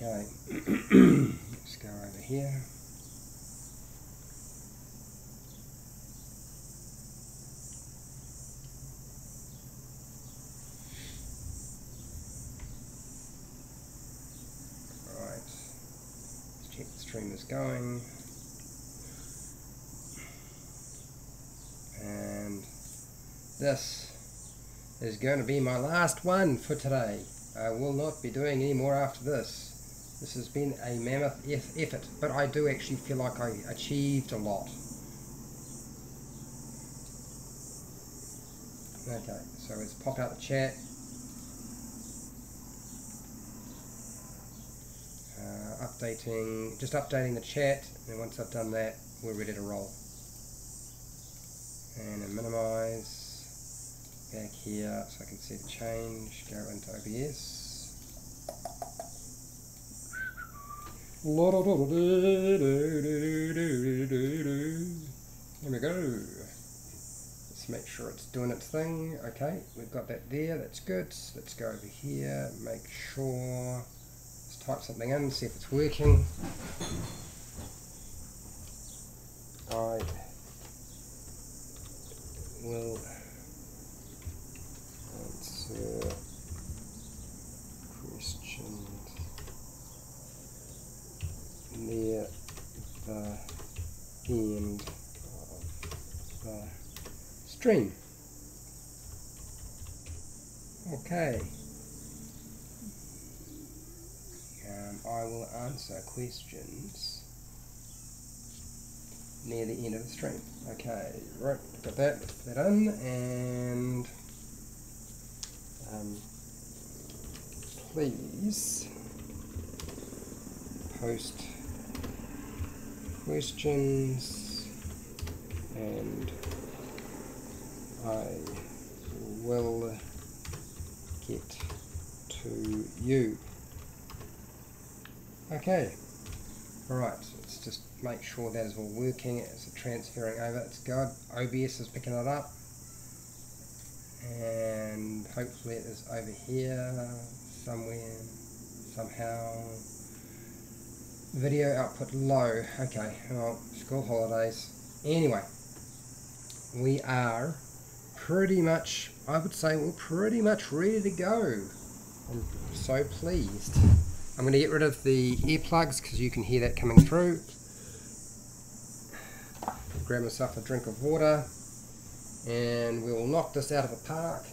Okay, let's go over here. Alright, let's check the stream is going. And this is going to be my last one for today. I will not be doing any more after this. This has been a mammoth effort, but I do actually feel like I achieved a lot. Okay, so let's pop out the chat. Just updating the chat, and once I've done that, we're ready to roll. And then minimize back here so I can see the change. Go into OBS. Here we go. Let's make sure it's doing its thing. Okay, we've got that there. That's good. Let's go over here. Make sure. Let's type something in. See if it's working. I will answer questions near the end of the stream. Okay. I will answer questions near the end of the stream. Okay, right, got that, let's put that in, and please post questions and I will get to you. Okay, alright, so let's just make sure that is all working. It's transferring over. It's good. OBS is picking it up, and hopefully it is over here somewhere, somehow. Video output low. Okay, well, school holidays. Anyway, we are pretty much, I would say we're pretty much ready to go. I'm so pleased. I'm going to get rid of the earplugs because you can hear that coming through. Grab myself a drink of water and we will knock this out of the park.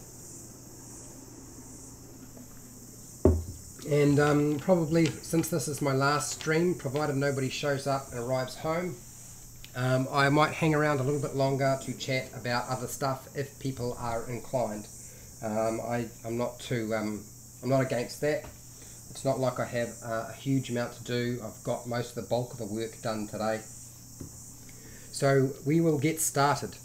And probably, since this is my last stream, provided nobody shows up and arrives home, I might hang around a little bit longer to chat about other stuff if people are inclined. I'm not against that. It's not like I have a huge amount to do. I've got most of the bulk of the work done today. So we will get started.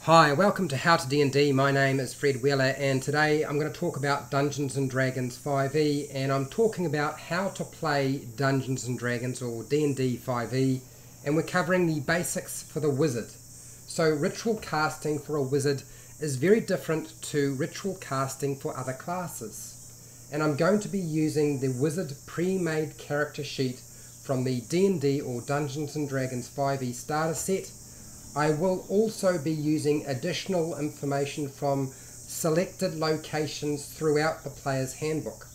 Hi, welcome to HowtoDandD. My name is Fred Wheeler, and today I'm going to talk about Dungeons & Dragons 5e, and I'm talking about how to play Dungeons & Dragons or D&D 5e, and we're covering the basics for the wizard. So ritual casting for a wizard is very different to ritual casting for other classes. And I'm going to be using the wizard pre-made character sheet from the D&D or Dungeons & Dragons 5e starter set. I will also be using additional information from selected locations throughout the player's handbook.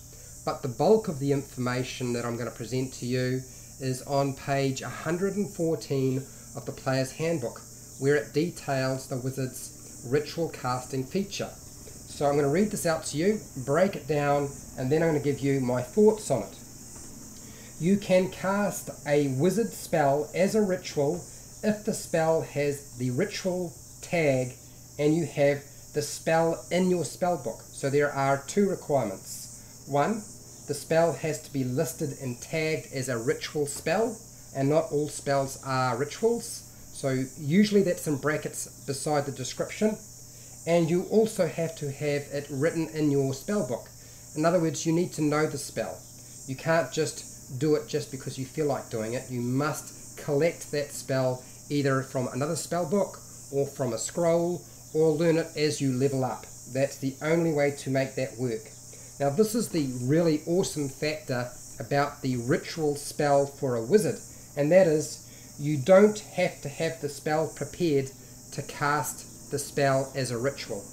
But the bulk of the information that I'm going to present to you is on page 114 of the player's handbook, where it details the wizard's ritual casting feature. So I'm going to read this out to you, break it down, and then I'm going to give you my thoughts on it. You can cast a wizard spell as a ritual if the spell has the ritual tag and you have the spell in your spell book. So there are two requirements. One, the spell has to be listed and tagged as a ritual spell, and not all spells are rituals. So usually that's in brackets beside the description. And you also have to have it written in your spell book. In other words, you need to know the spell. You can't just do it just because you feel like doing it. You must collect that spell either from another spell book or from a scroll, or learn it as you level up. That's the only way to make that work. Now this is the really awesome factor about the ritual spell for a wizard, and that is you don't have to have the spell prepared to cast the spell as a ritual.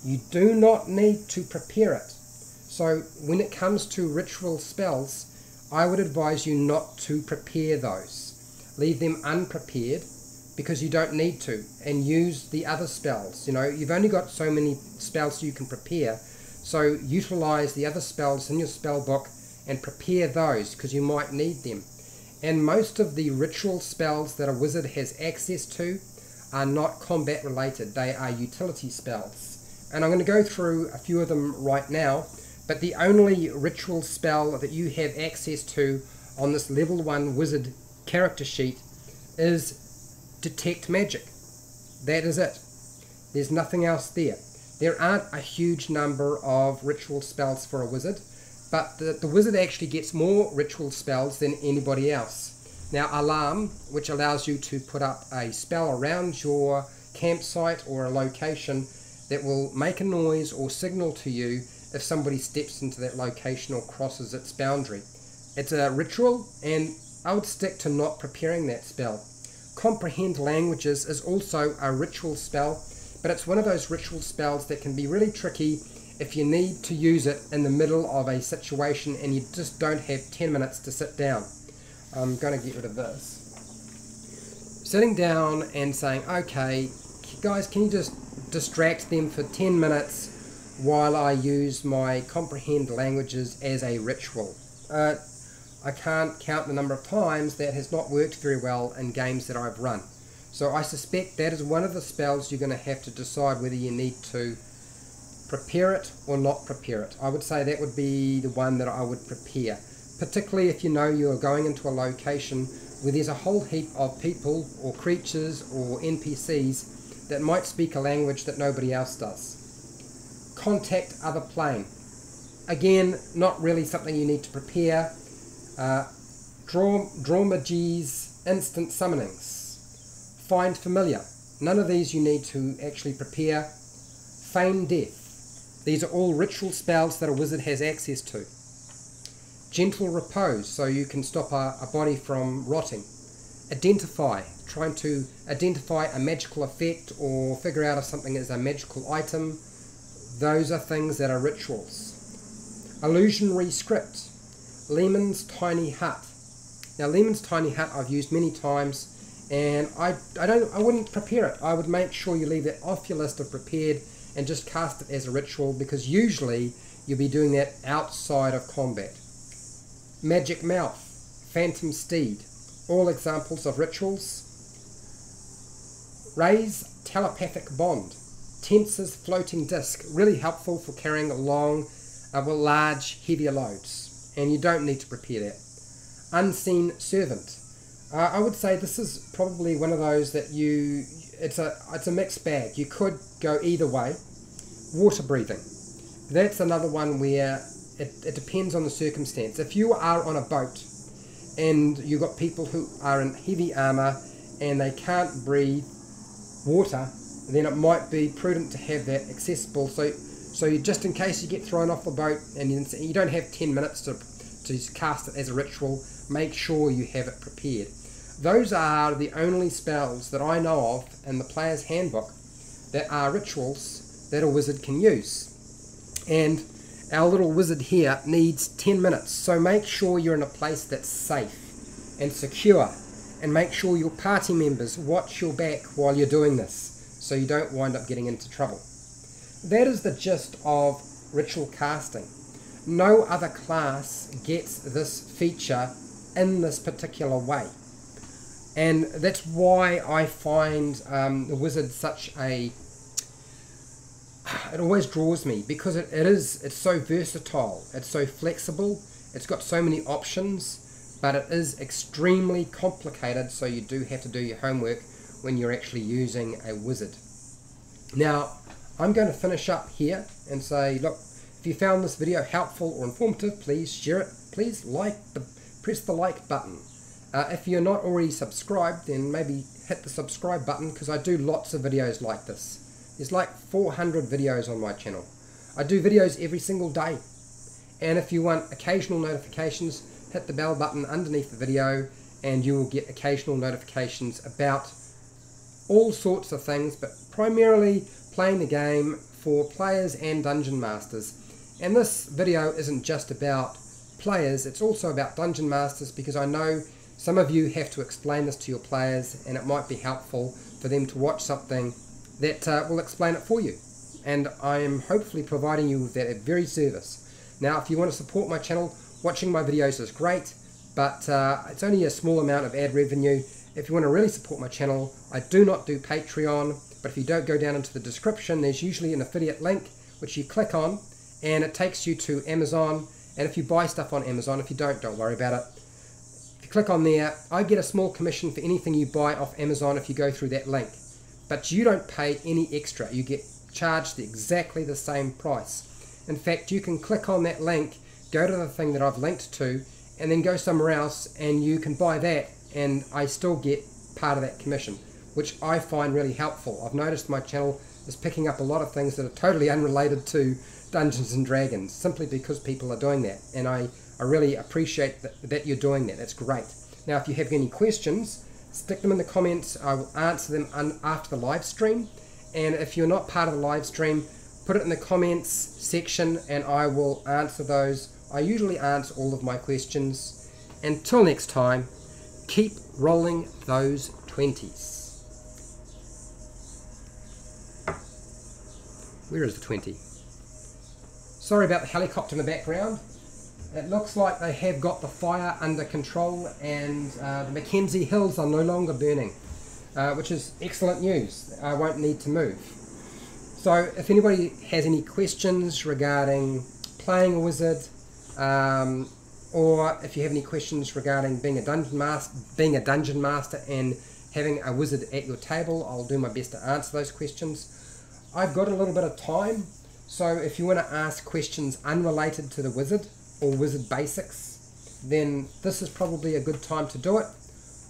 You do not need to prepare it. So when it comes to ritual spells, I would advise you not to prepare those. Leave them unprepared because you don't need to, and use the other spells. You know, you've only got so many spells you can prepare, so utilize the other spells in your spell book and prepare those because you might need them. And most of the ritual spells that a wizard has access to are not combat related. They are utility spells. And I'm going to go through a few of them right now, but the only ritual spell that you have access to on this level 1 wizard character sheet is Detect Magic. That is it. There's nothing else there. There aren't a huge number of ritual spells for a wizard, but the wizard actually gets more ritual spells than anybody else. Now, Alarm, which allows you to put up a spell around your campsite or a location that will make a noise or signal to you if somebody steps into that location or crosses its boundary. It's a ritual, and I would stick to not preparing that spell. Comprehend Languages is also a ritual spell, but it's one of those ritual spells that can be really tricky if you need to use it in the middle of a situation and you just don't have 10 minutes to sit down. I'm going to get rid of this. Sitting down and saying, okay, guys, can you just distract them for 10 minutes while I use my Comprehend Languages as a ritual? I can't count the number of times that has not worked very well in games that I've run. So I suspect that is one of the spells you're going to have to decide whether you need to prepare it or not prepare it. I would say that would be the one that I would prepare, particularly if you know you're going into a location where there's a whole heap of people or creatures or NPCs that might speak a language that nobody else does. Contact other plane. Again, not really something you need to prepare. Draumagee's instant summonings. Find familiar. None of these you need to actually prepare. Feign death. These are all ritual spells that a wizard has access to. Gentle repose, so you can stop a body from rotting. Identify, trying to identify a magical effect or figure out if something is a magical item. Those are things that are rituals. Illusionary script. Lehman's Tiny Hut. Now, Lehman's Tiny Hut I've used many times, and I wouldn't prepare it. I would make sure you leave it off your list of prepared and just cast it as a ritual, because usually you'll be doing that outside of combat. Magic Mouth, Phantom Steed, all examples of rituals. Raise Telepathic Bond, Tensor's Floating Disc, really helpful for carrying large, heavier loads, and you don't need to prepare that. Unseen Servant. I would say this is probably one of those that it's a mixed bag. You could go either way. Water breathing. That's another one where it depends on the circumstance. If you are on a boat and you've got people who are in heavy armor and they can't breathe water, then it might be prudent to have that accessible. So you, just in case you get thrown off the boat and you don't have 10 minutes to cast it as a ritual, make sure you have it prepared. Those are the only spells that I know of in the player's handbook that are rituals that a wizard can use. And our little wizard here needs 10 minutes, so make sure you're in a place that's safe and secure, and make sure your party members watch your back while you're doing this, so you don't wind up getting into trouble. That is the gist of ritual casting. No other class gets this feature in this particular way. And that's why I find the wizard it always draws me, because it's so versatile, it's so flexible, it's got so many options, but it is extremely complicated, so you do have to do your homework when you're actually using a wizard. Now, I'm going to finish up here and say, look, if you found this video helpful or informative, please share it. Please press the like button. If you're not already subscribed, then maybe hit the subscribe button, because I do lots of videos like this. There's like 400 videos on my channel. I do videos every single day. And if you want occasional notifications, hit the bell button underneath the video and you will get occasional notifications about all sorts of things, but primarily playing the game for players and dungeon masters. And this video isn't just about players, it's also about dungeon masters, because I know some of you have to explain this to your players and it might be helpful for them to watch something that will explain it for you. And I am hopefully providing you with that very service. Now, if you want to support my channel, watching my videos is great, but it's only a small amount of ad revenue. If you want to really support my channel, I do not do Patreon, but if you don't go down into the description, there's usually an affiliate link which you click on and it takes you to Amazon. And if you buy stuff on Amazon, if you don't worry about it. If you click on there, I get a small commission for anything you buy off Amazon if you go through that link. But you don't pay any extra. You get charged exactly the same price. In fact, you can click on that link, go to the thing that I've linked to, and then go somewhere else and you can buy that and I still get part of that commission, which I find really helpful. I've noticed my channel is picking up a lot of things that are totally unrelated to Dungeons and Dragons, simply because people are doing that, and I really appreciate that you're doing that. That's great. Now, if you have any questions, stick them in the comments. I will answer them after the live stream, and if you're not part of the live stream, put it in the comments section and I will answer those. I usually answer all of my questions. Until next time, keep rolling those 20s. Where is the 20? Sorry about the helicopter in the background. It looks like they have got the fire under control and the Mackenzie Hills are no longer burning, which is excellent news. I won't need to move. So if anybody has any questions regarding playing a wizard, or if you have any questions regarding being a dungeon master and having a wizard at your table, I'll do my best to answer those questions. I've got a little bit of time, so if you want to ask questions unrelated to the wizard or wizard basics, then this is probably a good time to do it.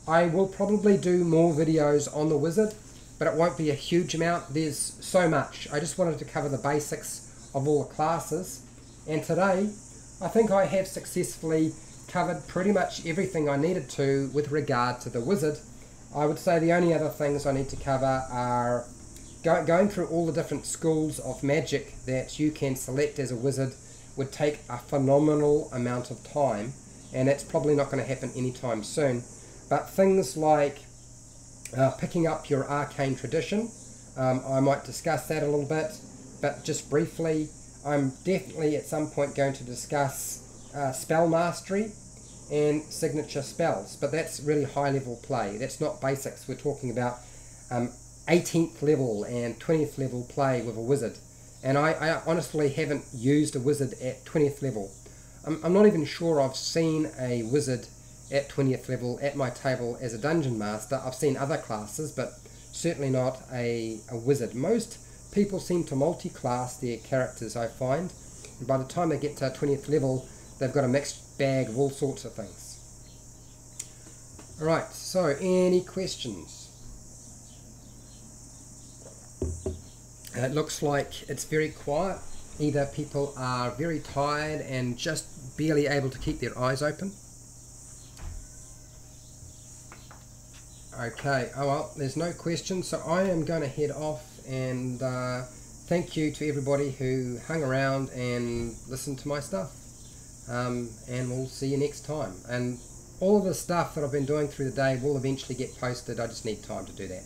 I will probably do more videos on the wizard, but it won't be a huge amount. There's so much. I just wanted to cover the basics of all the classes, and today I think I have successfully covered pretty much everything I needed to with regard to the wizard. I would say the only other things I need to cover are going through all the different schools of magic that you can select as a wizard would take a phenomenal amount of time, and that's probably not going to happen anytime soon. But things like picking up your arcane tradition, I might discuss that a little bit, but just briefly, I'm definitely at some point going to discuss spell mastery and signature spells, but that's really high level play. That's not basics. We're talking about 18th level and 20th level play with a wizard, and I honestly haven't used a wizard at 20th level. I'm not even sure I've seen a wizard at 20th level at my table as a dungeon master. I've seen other classes, but certainly not a wizard. Most people seem to multi-class their characters, I find, and by the time they get to 20th level, they've got a mixed bag of all sorts of things. Alright, so any questions? It looks like it's very quiet. Either people are very tired and just barely able to keep their eyes open. Okay, oh well, there's no questions, so I am going to head off, and thank you to everybody who hung around and listened to my stuff. And we'll see you next time. And all of the stuff that I've been doing through the day will eventually get posted. I just need time to do that.